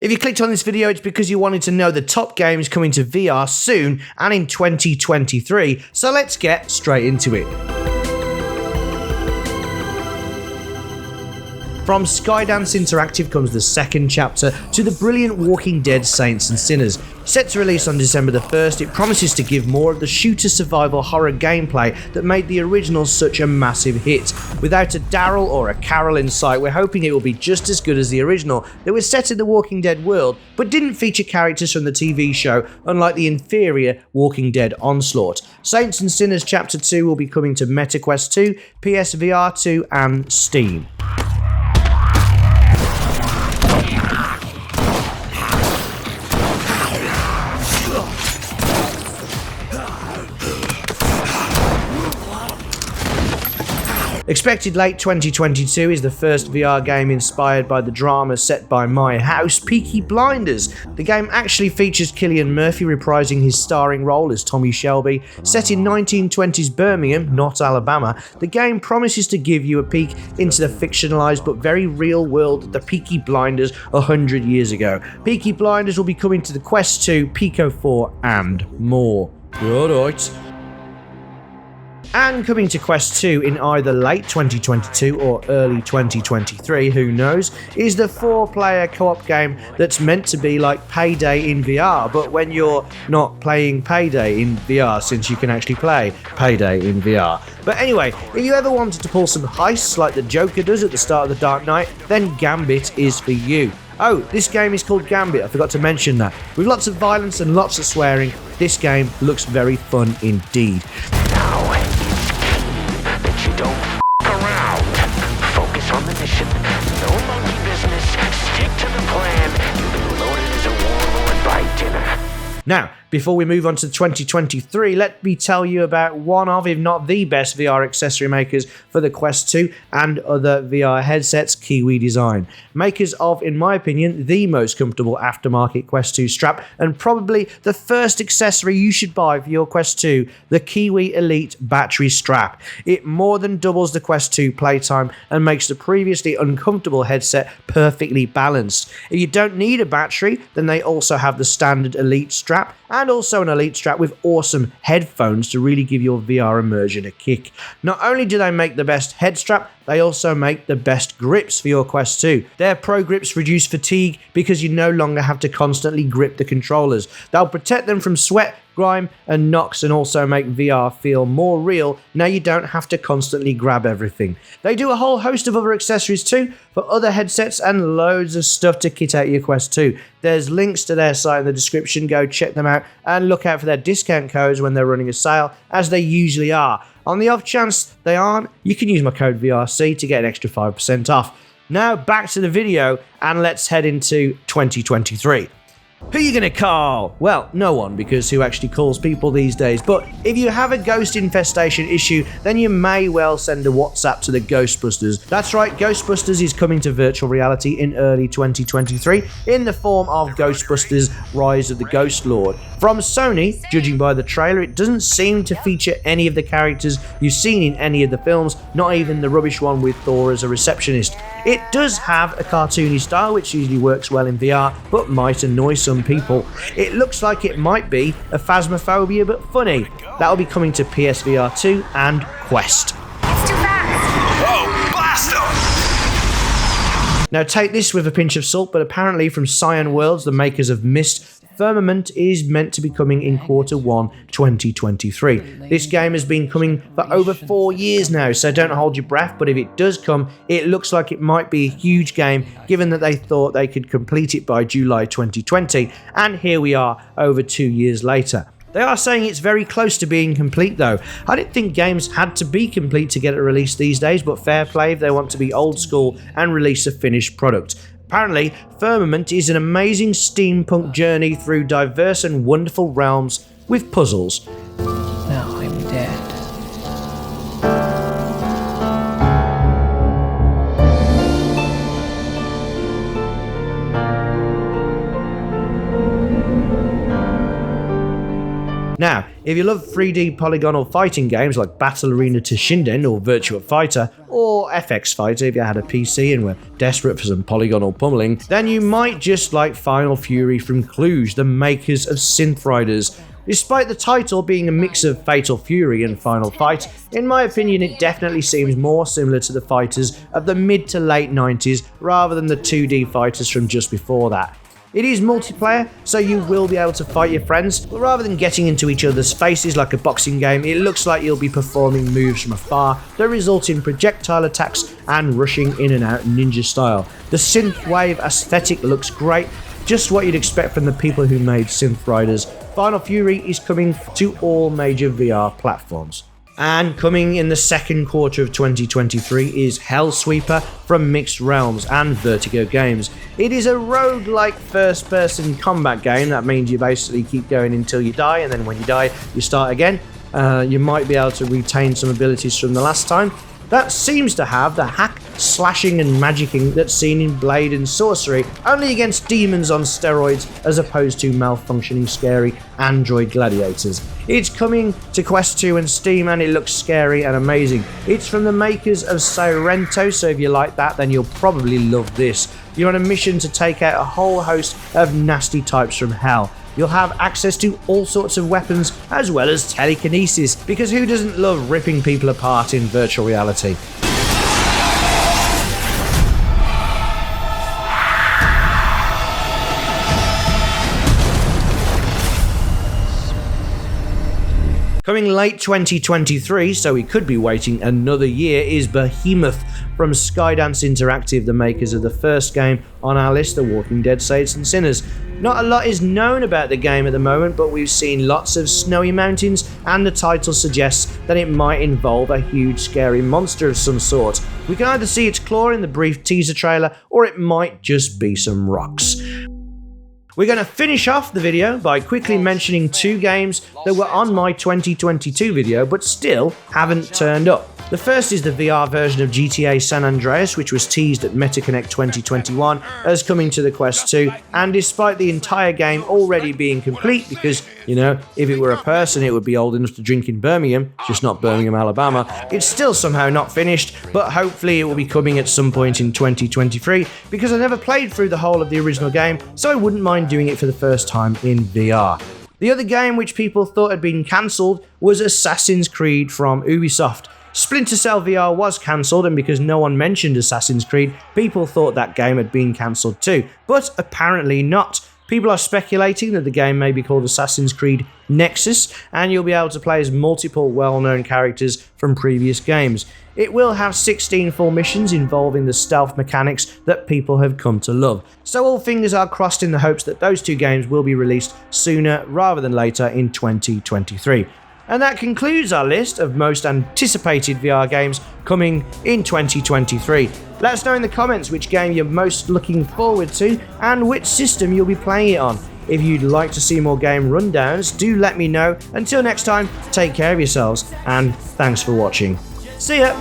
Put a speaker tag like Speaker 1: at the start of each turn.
Speaker 1: If you clicked on this video, it's because you wanted to know the top games coming to VR soon and in 2023, so let's get straight into it. From Skydance Interactive comes the second chapter to the brilliant Walking Dead Saints and Sinners. Set to release on December the 1st, it promises to give more of the shooter survival horror gameplay that made the original such a massive hit. Without a Daryl or a Carol in sight, we're hoping it will be just as good as the original that was set in the Walking Dead world, but didn't feature characters from the TV show, unlike the inferior Walking Dead Onslaught. Saints and Sinners Chapter 2 will be coming to MetaQuest 2, PSVR2 and Steam. Expected late 2022 is the first VR game inspired by the drama set by My House, Peaky Blinders. The game actually features Cillian Murphy reprising his starring role as Tommy Shelby. Set in 1920s Birmingham, not Alabama, the game promises to give you a peek into the fictionalised but very real world of the Peaky Blinders 100 years ago. Peaky Blinders will be coming to the Quest 2, Pico 4 and more. Alright. And coming to Quest 2 in either late 2022 or early 2023, who knows, is the 4-player co-op game that's meant to be like Payday in VR, but when you're not playing Payday in VR, since you can actually play Payday in VR. But anyway, if you ever wanted to pull some heists like the Joker does at the start of The Dark Knight, then Gambit is for you. Oh, this game is called Gambit, I forgot to mention that. With lots of violence and lots of swearing, this game looks very fun indeed. Now, before we move on to 2023, let me tell you about one of, if not the best VR accessory makers for the Quest 2 and other VR headsets, Kiwi Design. Makers of, in my opinion, the most comfortable aftermarket Quest 2 strap, and probably the first accessory you should buy for your Quest 2, the Kiwi Elite Battery Strap. It more than doubles the Quest 2 playtime and makes the previously uncomfortable headset perfectly balanced. If you don't need a battery, then they also have the standard Elite strap, and also an Elite strap with awesome headphones to really give your VR immersion a kick. Not only do they make the best head strap, they also make the best grips for your Quest 2. Their Pro Grips reduce fatigue because you no longer have to constantly grip the controllers. They'll protect them from sweat, grime and knocks, and also make VR feel more real. Now you don't have to constantly grab everything. They do a whole host of other accessories too for other headsets and loads of stuff to kit out your Quest 2. There's links to their site in the description, go check them out and look out for their discount codes when they're running a sale, as they usually are. On the off chance they aren't, you can use my code VRC to get an extra 5% off. Now back to the video and let's head into 2023. Who are you gonna call? Well, no one, because who actually calls people these days? But if you have a ghost infestation issue, then you may well send a WhatsApp to the Ghostbusters. That's right, Ghostbusters is coming to virtual reality in early 2023 in the form of Ghostbusters Rise of the Ghost Lord. From Sony, judging by the trailer, it doesn't seem to feature any of the characters you've seen in any of the films, not even the rubbish one with Thor as a receptionist. It does have a cartoony style, which usually works well in VR, but might annoy some people. It looks like it might be a Phasmophobia, but funny. That'll be coming to PSVR2 and Quest.
Speaker 2: It's too fast!
Speaker 3: Whoa, blast him!
Speaker 1: Now take this with a pinch of salt, but apparently from Cyan Worlds, the makers of Myst, Firmament is meant to be coming in Q1 2023. This game has been coming for over 4 years now, so don't hold your breath, but if it does come, it looks like it might be a huge game, given that they thought they could complete it by July 2020, and here we are over 2 years later. They are saying it's very close to being complete though. I didn't think games had to be complete to get it released these days, but fair play if they want to be old school and release a finished product. Apparently, Firmament is an amazing steampunk journey through diverse and wonderful realms with puzzles.
Speaker 4: Now I'm dead.
Speaker 1: Now, if you love 3D polygonal fighting games like Battle Arena to Shinden or Virtua Fighter, or FX Fighter if you had a PC and were desperate for some polygonal pummeling, then you might just like Final Fury from Cluj, the makers of Synth Riders. Despite the title being a mix of Fatal Fury and Final Fight, in my opinion it definitely seems more similar to the fighters of the mid to late 90s rather than the 2D fighters from just before that. It is multiplayer, so you will be able to fight your friends, but rather than getting into each other's faces like a boxing game, it looks like you'll be performing moves from afar that result in projectile attacks and rushing in and out ninja style. The synthwave aesthetic looks great, just what you'd expect from the people who made Synth Riders. Final Fury is coming to all major VR platforms. And coming in the second quarter of 2023 is Hellsweeper from Mixed Realms and Vertigo Games. It is a roguelike first-person combat game. That means you basically keep going until you die, and then when you die, you start again. You might be able to retain some abilities from the last time. That seems to have the hack, slashing and magicking that's seen in Blade and Sorcery, only against demons on steroids as opposed to malfunctioning scary android gladiators. It's coming to Quest 2 and Steam and it looks scary and amazing. It's from the makers of Sorrento, so if you like that then you'll probably love this. You're on a mission to take out a whole host of nasty types from hell. You'll have access to all sorts of weapons as well as telekinesis, because who doesn't love ripping people apart in virtual reality? Coming late 2023, so we could be waiting another year, is Behemoth from Skydance Interactive, the makers of the first game on our list, The Walking Dead Saints and Sinners. Not a lot is known about the game at the moment, but we've seen lots of snowy mountains, and the title suggests that it might involve a huge scary monster of some sort. We can either see its claw in the brief teaser trailer, or it might just be some rocks. We're going to finish off the video by quickly mentioning two games that were on my 2022 video but still haven't turned up. The first is the VR version of GTA San Andreas, which was teased at MetaConnect 2021 as coming to the Quest 2, and despite the entire game already being complete, because, you know, if it were a person it would be old enough to drink in Birmingham, just not Birmingham, Alabama, it's still somehow not finished, but hopefully it will be coming at some point in 2023, because I never played through the whole of the original game, so I wouldn't mind doing it for the first time in VR. The other game which people thought had been cancelled was Assassin's Creed from Ubisoft. Splinter Cell VR was cancelled, and because no one mentioned Assassin's Creed, people thought that game had been cancelled too, but apparently not. People are speculating that the game may be called Assassin's Creed Nexus, and you'll be able to play as multiple well-known characters from previous games. It will have 16 full missions involving the stealth mechanics that people have come to love. So all fingers are crossed in the hopes that those two games will be released sooner rather than later in 2023. And that concludes our list of most anticipated VR games coming in 2023. Let us know in the comments which game you're most looking forward to and which system you'll be playing it on. If you'd like to see more game rundowns, do let me know. Until next time, take care of yourselves and thanks for watching. See ya!